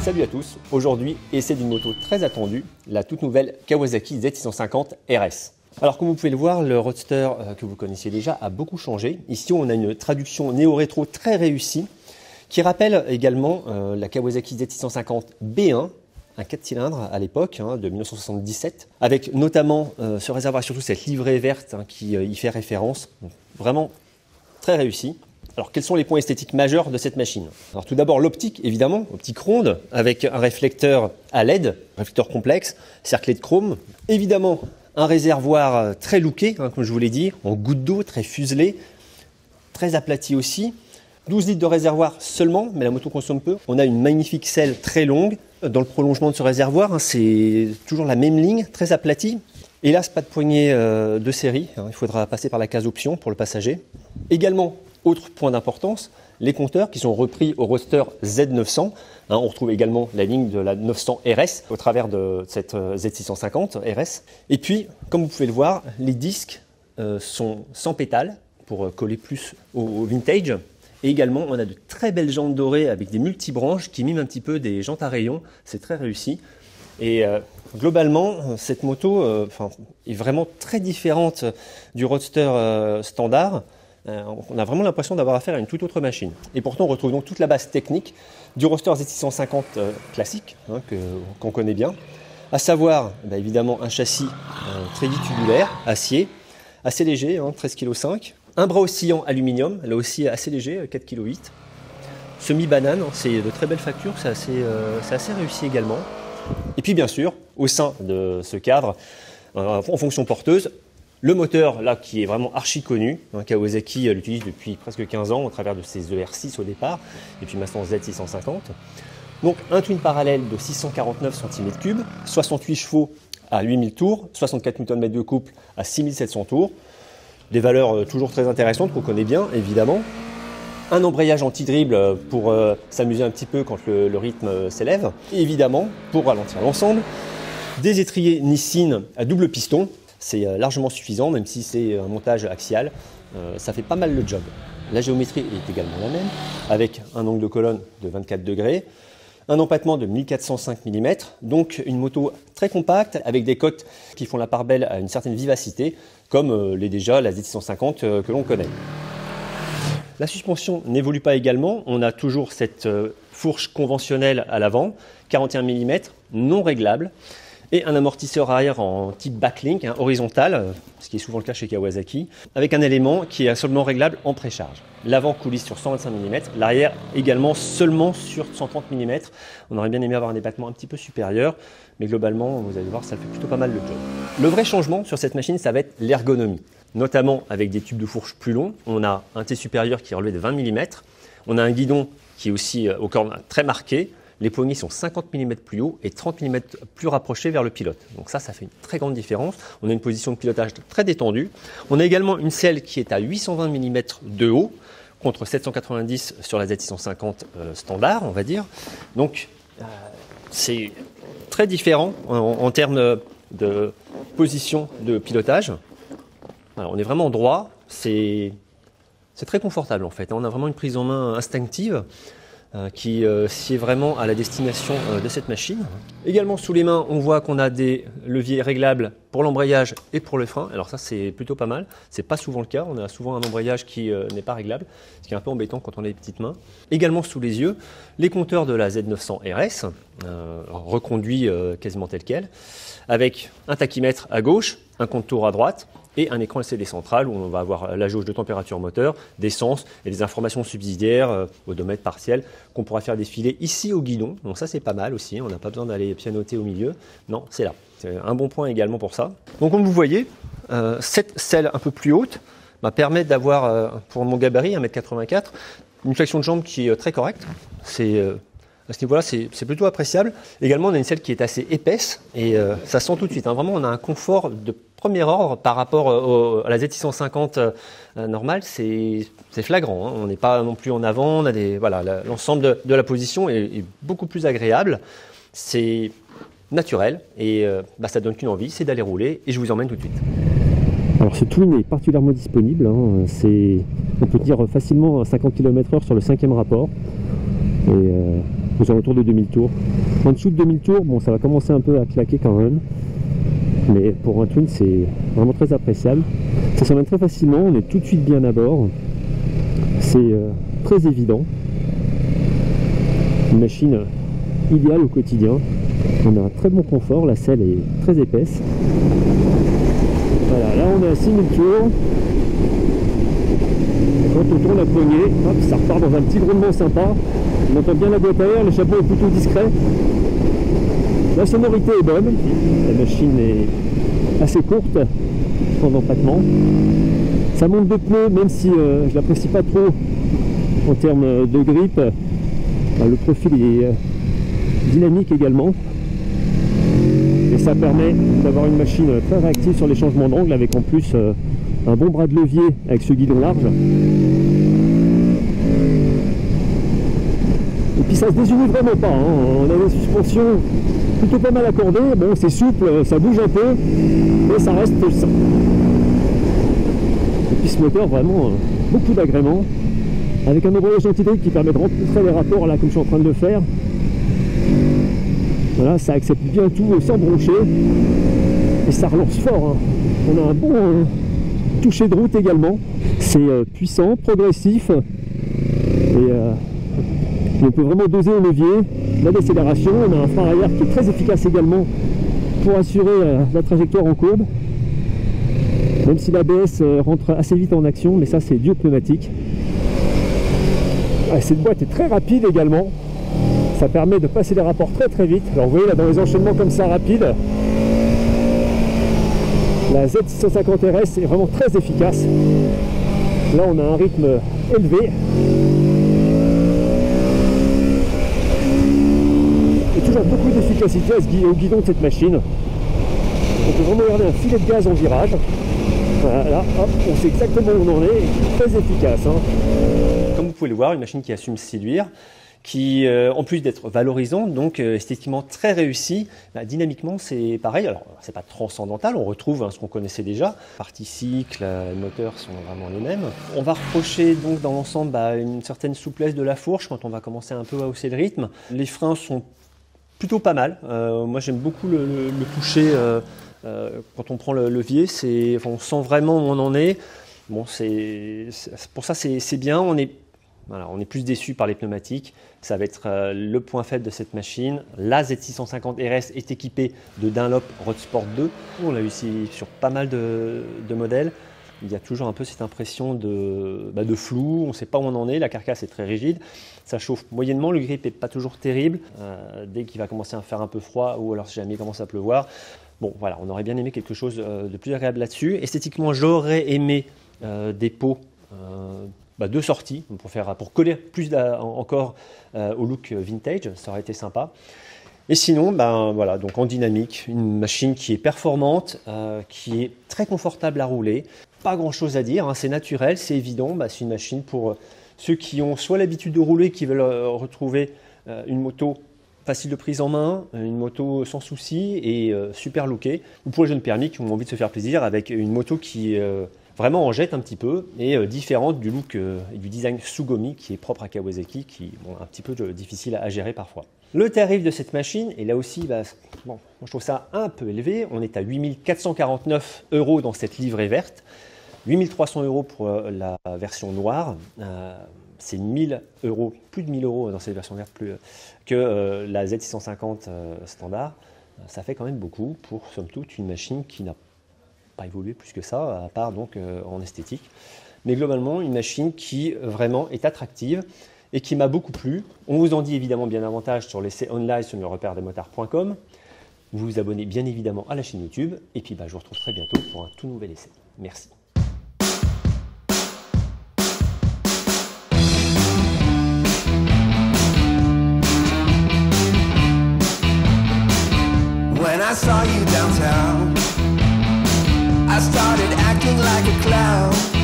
Salut à tous, aujourd'hui essai d'une moto très attendue, la toute nouvelle Kawasaki Z650 RS. Alors comme vous pouvez le voir, le roadster que vous connaissiez déjà a beaucoup changé. Ici on a une traduction néo-rétro très réussie qui rappelle également la Kawasaki Z650 B1, un 4 cylindres à l'époque, de 1977, avec notamment ce réservoir, surtout cette livrée verte qui y fait référence. Donc, vraiment très réussi. Alors, quels sont les points esthétiques majeurs de cette machine? Alors, tout d'abord, l'optique, évidemment, optique ronde, avec un réflecteur à LED, réflecteur complexe, cerclé de chrome. Évidemment, un réservoir très looké, comme je vous l'ai dit, en goutte d'eau, très fuselé, très aplati aussi. 12 litres de réservoir seulement, mais la moto consomme peu. On a une magnifique selle très longue. Dans le prolongement de ce réservoir, c'est toujours la même ligne, très aplatie. Hélas, pas de poignée de série. Il faudra passer par la case option pour le passager. Également, autre point d'importance, les compteurs qui sont repris au roadster Z900. On retrouve également la ligne de la 900 RS au travers de cette Z650 RS. Et puis, comme vous pouvez le voir, les disques sont sans pétales pour coller plus au vintage. Et également, on a de très belles jantes dorées avec des multibranches qui miment un petit peu des jantes à rayons. C'est très réussi. Et globalement, cette moto est vraiment très différente du roadster standard. On a vraiment l'impression d'avoir affaire à une toute autre machine. Et pourtant, on retrouve donc toute la base technique du roadster Z650 classique, qu'on connaît bien. À savoir, évidemment, un châssis très tubulaire, acier, assez léger, 13,5 kg. Un bras oscillant aluminium, là aussi assez léger, 4,8 kg. Semi-banane, c'est de très belles factures, c'est assez réussi également. Et puis bien sûr, au sein de ce cadre, en fonction porteuse, le moteur là qui est vraiment archi connu, Kawasaki l'utilise depuis presque 15 ans au travers de ses ER6 au départ, et puis maintenant Z650. Donc un twin parallèle de 649 cm3, 68 chevaux à 8000 tours, 64 Nm de couple à 6700 tours. Des valeurs toujours très intéressantes qu'on connaît bien, évidemment. Un embrayage anti-dribble pour s'amuser un petit peu quand le rythme s'élève. Et évidemment, pour ralentir l'ensemble, des étriers Nissin à double piston. C'est largement suffisant, même si c'est un montage axial. Ça fait pas mal le job. La géométrie est également la même, avec un angle de colonne de 24 degrés. Un empattement de 1405 mm, donc une moto très compacte avec des coques qui font la part belle à une certaine vivacité, comme l'est déjà la Z650 que l'on connaît. La suspension n'évolue pas également, on a toujours cette fourche conventionnelle à l'avant, 41 mm, non réglable, et un amortisseur arrière en type backlink, horizontal, ce qui est souvent le cas chez Kawasaki, avec un élément qui est seulement réglable en précharge. L'avant coulisse sur 125 mm, l'arrière également seulement sur 130 mm. On aurait bien aimé avoir un débattement un petit peu supérieur, mais globalement, vous allez voir, ça fait plutôt pas mal le job. Le vrai changement sur cette machine, ça va être l'ergonomie, notamment avec des tubes de fourche plus longs. On a un T supérieur qui est relevé de 20 mm, on a un guidon qui est aussi au corps très marqué. Les poignées sont 50 mm plus haut et 30 mm plus rapprochés vers le pilote. Donc ça fait une très grande différence. On a une position de pilotage très détendue. On a également une selle qui est à 820 mm de haut contre 790 sur la Z650 standard, on va dire. Donc c'est très différent en termes de position de pilotage. Alors, on est vraiment droit. C'est très confortable en fait. On a vraiment une prise en main instinctive qui sied vraiment à la destination de cette machine. Également sous les mains, on voit qu'on a des leviers réglables pour l'embrayage et pour le frein. Alors ça, c'est plutôt pas mal. C'est pas souvent le cas. On a souvent un embrayage qui n'est pas réglable, ce qui est un peu embêtant quand on a les petites mains. Également sous les yeux, les compteurs de la Z900 RS, reconduits quasiment tel quel, avec un tachymètre à gauche, un compte-tours à droite, et un écran LCD central où on va avoir la jauge de température moteur, d'essence et des informations subsidiaires, odomètre partiel, qu'on pourra faire défiler ici au guidon. Donc ça c'est pas mal aussi, on n'a pas besoin d'aller pianoter au milieu. Non, c'est là. C'est un bon point également pour ça. Donc comme vous voyez, cette selle un peu plus haute permet d'avoir, pour mon gabarit, 1,84 m, une flexion de jambe qui est très correcte. À ce niveau-là, c'est plutôt appréciable. Également, on a une selle qui est assez épaisse et ça sent tout de suite. Vraiment, on a un confort de premier ordre par rapport à la Z650 normale. C'est flagrant. On n'est pas non plus en avant. On a l'ensemble de la position est beaucoup plus agréable. C'est naturel et ça donne qu'une envie, c'est d'aller rouler. Et je vous emmène tout de suite. Alors ce twin est particulièrement disponible. On peut dire facilement 50 km/h sur le 5e rapport. Et aux alentours de 2000 tours. En dessous de 2000 tours, bon, ça va commencer un peu à claquer quand même. Mais pour un twin, c'est vraiment très appréciable. Ça s'emmène très facilement, on est tout de suite bien à bord. C'est très évident. Une machine idéale au quotidien. On a un très bon confort, la selle est très épaisse. Voilà, là on est à 6000 tours. Quand on tourne la poignée, hop, ça repart dans un petit grondement sympa. On entend bien la boîte à air, le chapeau est plutôt discret. La sonorité est bonne, la machine est assez courte en empattement. Ça monte de pneus, même si je l'apprécie pas trop en termes de grippe. Le profil est dynamique également. Et ça permet d'avoir une machine très réactive sur les changements d'angle, avec en plus un bon bras de levier avec ce guidon large. Et puis ça se désunit vraiment pas, hein. On a des suspensions plutôt pas mal accordées, bon c'est souple, ça bouge un peu, mais ça reste ça. Et puis ce moteur vraiment beaucoup d'agréments, avec un embrayage anti-drift qui permet de rentrer les rapports là comme je suis en train de le faire. Voilà, ça accepte bien tout sans broncher, et ça relance fort, hein. On a un bon toucher de route également, c'est puissant, progressif, et on peut vraiment doser au levier, la décélération. On a un frein arrière qui est très efficace également pour assurer la trajectoire en courbe, même si l'ABS rentre assez vite en action, mais ça c'est dû au pneumatique. Cette boîte est très rapide également, ça permet de passer les rapports très très vite. Alors vous voyez là dans les enchaînements comme ça rapides, la Z650 RS est vraiment très efficace. Là on a un rythme élevé. Et toujours beaucoup d'efficacité au guidon de cette machine. On peut vraiment garder un filet de gaz en virage. Voilà, hop, on sait exactement où on en est. Très efficace, hein. Comme vous pouvez le voir, une machine qui assume séduire, qui, en plus d'être valorisante, donc esthétiquement très réussie, dynamiquement c'est pareil. Alors c'est pas transcendantal, on retrouve ce qu'on connaissait déjà. Partie cycle, les moteurs sont vraiment les mêmes. On va reprocher donc dans l'ensemble une certaine souplesse de la fourche quand on va commencer un peu à hausser le rythme. Les freins sont plutôt pas mal. Moi j'aime beaucoup le toucher quand on prend le levier. On sent vraiment où on en est. Bon, pour ça c'est bien. On est plus déçu par les pneumatiques. Ça va être le point faible de cette machine. La Z650 RS est équipée de Dunlop Roadsport 2. On l'a eu ici sur pas mal de modèles. Il y a toujours un peu cette impression de flou. On ne sait pas où on en est. La carcasse est très rigide. Ça chauffe moyennement. Le grip n'est pas toujours terrible. Dès qu'il va commencer à faire un peu froid, ou alors si jamais il commence à pleuvoir. Bon, voilà, on aurait bien aimé quelque chose de plus agréable là-dessus. Esthétiquement, j'aurais aimé des pots de sortie pour coller plus encore au look vintage, ça aurait été sympa. Et sinon, voilà, donc en dynamique, une machine qui est performante, qui est très confortable à rouler. Pas grand chose à dire, hein, c'est naturel, c'est évident. C'est une machine pour ceux qui ont soit l'habitude de rouler, qui veulent retrouver une moto facile de prise en main, une moto sans souci et super lookée, ou pour les jeunes permis qui ont envie de se faire plaisir avec une moto qui vraiment en jette un petit peu et différente du look et du design Tsugomi qui est propre à Kawasaki, qui est un petit peu difficile à gérer parfois. Le tarif de cette machine, et là aussi, moi je trouve ça un peu élevé. On est à 8 449 € dans cette livrée verte, 8 300 € pour la version noire. C'est 1000 €, plus de 1000 € dans cette version verte que la Z650 standard. Ça fait quand même beaucoup pour, somme toute, une machine qui n'a pas évolué plus que ça, à part donc en esthétique. Mais globalement, une machine qui vraiment est attractive et qui m'a beaucoup plu. On vous en dit évidemment bien davantage sur l'essai online sur le repère-des-motards.com. Vous vous abonnez bien évidemment à la chaîne YouTube. Et puis je vous retrouve très bientôt pour un tout nouvel essai. Merci. When I saw you downtown, I started acting like a clown.